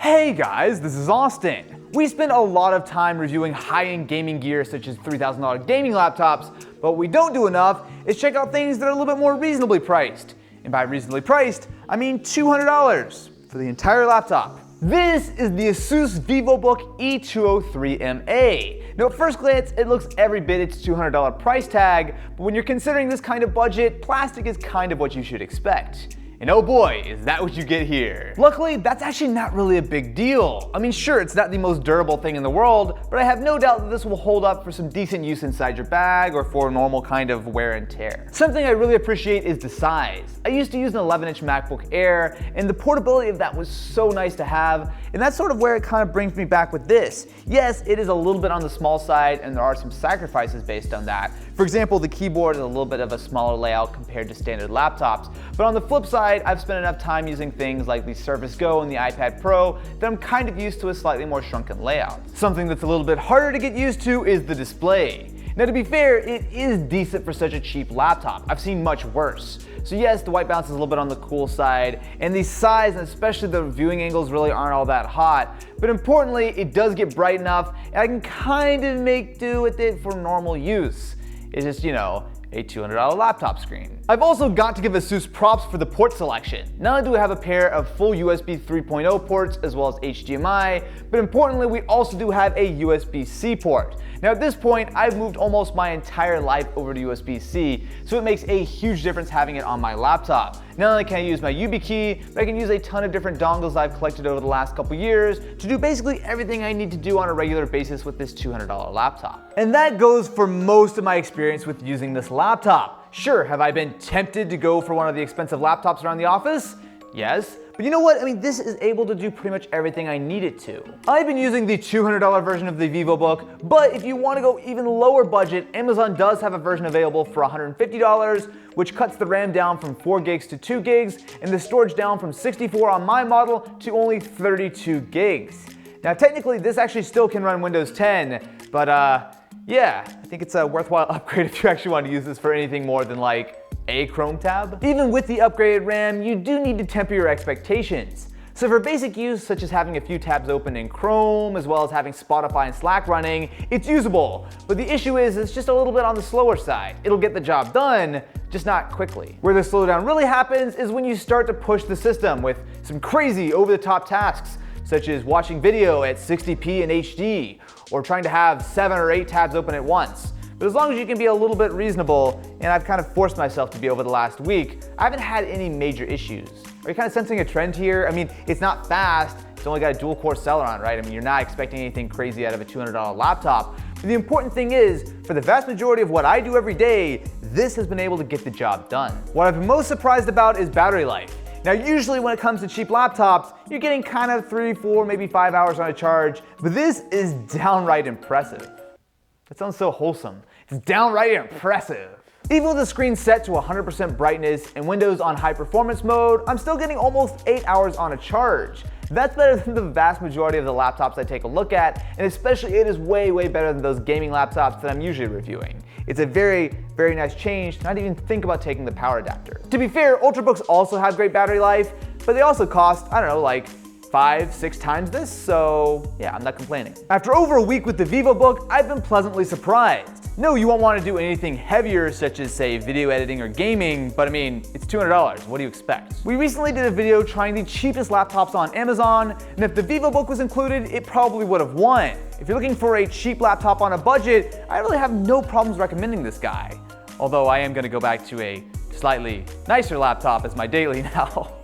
Hey guys, this is Austin. We spend a lot of time reviewing high-end gaming gear such as $3,000 gaming laptops, but what we don't do enough is check out things that are a little bit more reasonably priced. And by reasonably priced, I mean $200 for the entire laptop. This is the ASUS VivoBook E203MA. Now at first glance, it looks every bit its $200 price tag, but when you're considering this kind of budget, plastic is kind of what you should expect. And oh boy, is that what you get here. Luckily, that's actually not really a big deal. I mean, sure, it's not the most durable thing in the world, but I have no doubt that this will hold up for some decent use inside your bag or for normal kind of wear and tear. Something I really appreciate is the size. I used to use an 11-inch MacBook Air, and the portability of that was so nice to have, and that's sort of where it kind of brings me back with this. Yes, it is a little bit on the small side, and there are some sacrifices based on that. For example, the keyboard is a little bit of a smaller layout compared to standard laptops, but on the flip side, I've spent enough time using things like the Surface Go and the iPad Pro that I'm kind of used to a slightly more shrunken layout. Something that's a little bit harder to get used to is the display. Now to be fair, it is decent for such a cheap laptop. I've seen much worse. So yes, the white balance is a little bit on the cool side, and the size and especially the viewing angles really aren't all that hot. But importantly, it does get bright enough, and I can kind of make do with it for normal use. It's just, you know, a $200 laptop screen. I've also got to give ASUS props for the port selection. Not only do we have a pair of full USB 3.0 ports as well as HDMI, but importantly we also do have a USB-C port. Now at this point, I've moved almost my entire life over to USB-C, so it makes a huge difference having it on my laptop. Not only can I use my YubiKey, but I can use a ton of different dongles I've collected over the last couple years to do basically everything I need to do on a regular basis with this $200 laptop. And that goes for most of my experience with using this laptop. Sure, have I been tempted to go for one of the expensive laptops around the office? Yes. But you know what? I mean, this is able to do pretty much everything I need it to. I've been using the $200 version of the VivoBook, but if you want to go even lower budget, Amazon does have a version available for $150, which cuts the RAM down from 4 gigs to 2 gigs, and the storage down from 64 on my model to only 32 gigs. Now, technically, this actually still can run Windows 10, but yeah, I think it's a worthwhile upgrade if you actually want to use this for anything more than like a Chrome tab. Even with the upgraded RAM, you do need to temper your expectations. So for basic use, such as having a few tabs open in Chrome, as well as having Spotify and Slack running, it's usable. But the issue is, it's just a little bit on the slower side. It'll get the job done, just not quickly. Where the slowdown really happens is when you start to push the system with some crazy over-the-top tasks, such as watching video at 60p in HD, or trying to have 7 or 8 tabs open at once. But as long as you can be a little bit reasonable, and I've kind of forced myself to be over the last week, I haven't had any major issues. Are you kind of sensing a trend here? I mean, it's not fast, it's only got a dual-core Celeron, right? I mean, you're not expecting anything crazy out of a $200 laptop. But the important thing is, for the vast majority of what I do every day, this has been able to get the job done. What I've been most surprised about is battery life. Now, usually when it comes to cheap laptops, you're getting kind of 3, 4, maybe 5 hours on a charge, but this is downright impressive. That sounds so wholesome. It's downright impressive. Even with the screen set to 100% brightness and Windows on high performance mode, I'm still getting almost 8 hours on a charge. That's better than the vast majority of the laptops I take a look at, and especially it is way, way better than those gaming laptops that I'm usually reviewing. It's a very, very nice change to not even think about taking the power adapter. To be fair, Ultrabooks also have great battery life, but they also cost, I don't know, like 5, 6 times this, so yeah, I'm not complaining. After over a week with the VivoBook, I've been pleasantly surprised. No, you won't want to do anything heavier such as say video editing or gaming, but I mean, it's $200, what do you expect? We recently did a video trying the cheapest laptops on Amazon, and if the VivoBook was included, it probably would have won. If you're looking for a cheap laptop on a budget, I really have no problems recommending this guy. Although I am going to go back to a slightly nicer laptop as my daily now.